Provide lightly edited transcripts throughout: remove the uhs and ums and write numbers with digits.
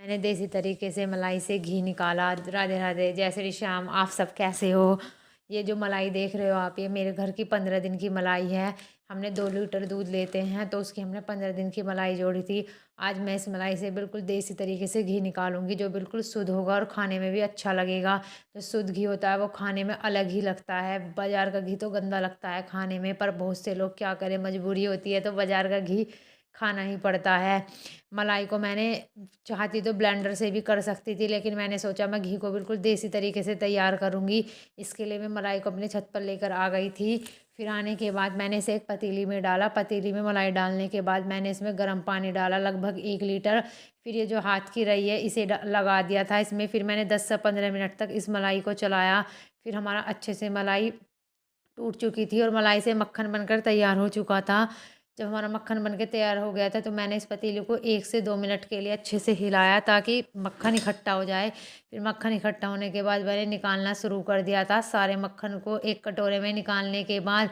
मैंने देसी तरीके से मलाई से घी निकाला। राधे राधे, जय श्री श्याम। आप सब कैसे हो? ये जो मलाई देख रहे हो आप, ये मेरे घर की 15 दिन की मलाई है। हमने 2 लीटर दूध लेते हैं तो उसकी हमने 15 दिन की मलाई जोड़ी थी। आज मैं इस मलाई से बिल्कुल देसी तरीके से घी निकालूंगी, जो बिल्कुल शुद्ध होगा और खाने में भी अच्छा लगेगा। जो शुद्ध घी होता है वो खाने में अलग ही लगता है। बाजार का घी तो गंदा लगता है खाने में, पर बहुत से लोग क्या करें, मजबूरी होती है तो बाजार का घी खाना ही पड़ता है। मलाई को मैंने चाहती तो ब्लेंडर से भी कर सकती थी, लेकिन मैंने सोचा मैं घी को बिल्कुल देसी तरीके से तैयार करूँगी। इसके लिए मैं मलाई को अपने छत पर लेकर आ गई थी। फिर आने के बाद मैंने इसे एक पतीली में डाला। पतीली में मलाई डालने के बाद मैंने इसमें गर्म पानी डाला, लगभग 1 लीटर। फिर ये जो हाथ की रही है इसे लगा दिया था इसमें। फिर मैंने 10 से 15 मिनट तक इस मलाई को चलाया। फिर हमारा अच्छे से मलाई टूट चुकी थी और मलाई से मक्खन बनकर तैयार हो चुका था। जब हमारा मक्खन बन के तैयार हो गया था तो मैंने इस पतीले को 1 से 2 मिनट के लिए अच्छे से हिलाया, ताकि मक्खन इकट्ठा हो जाए। फिर मक्खन इकट्ठा होने के बाद मैंने निकालना शुरू कर दिया था। सारे मक्खन को एक कटोरे में निकालने के बाद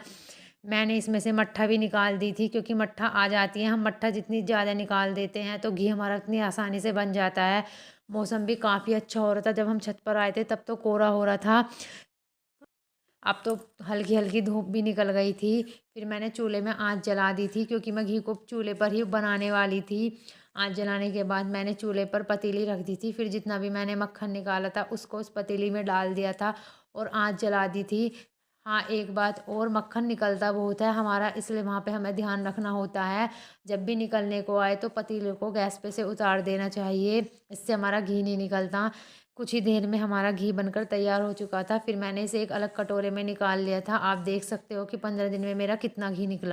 मैंने इसमें से मट्ठा भी निकाल दी थी, क्योंकि मट्ठा आ जाती है। हम मट्ठा जितनी ज़्यादा निकाल देते हैं तो घी हमारा उतनी आसानी से बन जाता है। मौसम भी काफ़ी अच्छा हो रहा था। जब हम छत पर आए थे तब तो कोहरा हो रहा था, अब तो हल्की हल्की धूप भी निकल गई थी। फिर मैंने चूल्हे में आँच जला दी थी, क्योंकि मैं घी को चूल्हे पर ही बनाने वाली थी। आँच जलाने के बाद मैंने चूल्हे पर पतीली रख दी थी। फिर जितना भी मैंने मक्खन निकाला था उसको उस पतीली में डाल दिया था और आँच जला दी थी। हाँ, एक बात और, मक्खन निकलता बहुत है हमारा, इसलिए वहाँ पे हमें ध्यान रखना होता है। जब भी निकलने को आए तो पतीले को गैस पे से उतार देना चाहिए, इससे हमारा घी नहीं निकलता। कुछ ही देर में हमारा घी बनकर तैयार हो चुका था। फिर मैंने इसे एक अलग कटोरे में निकाल लिया था। आप देख सकते हो कि 15 दिन में मेरा कितना घी निकला।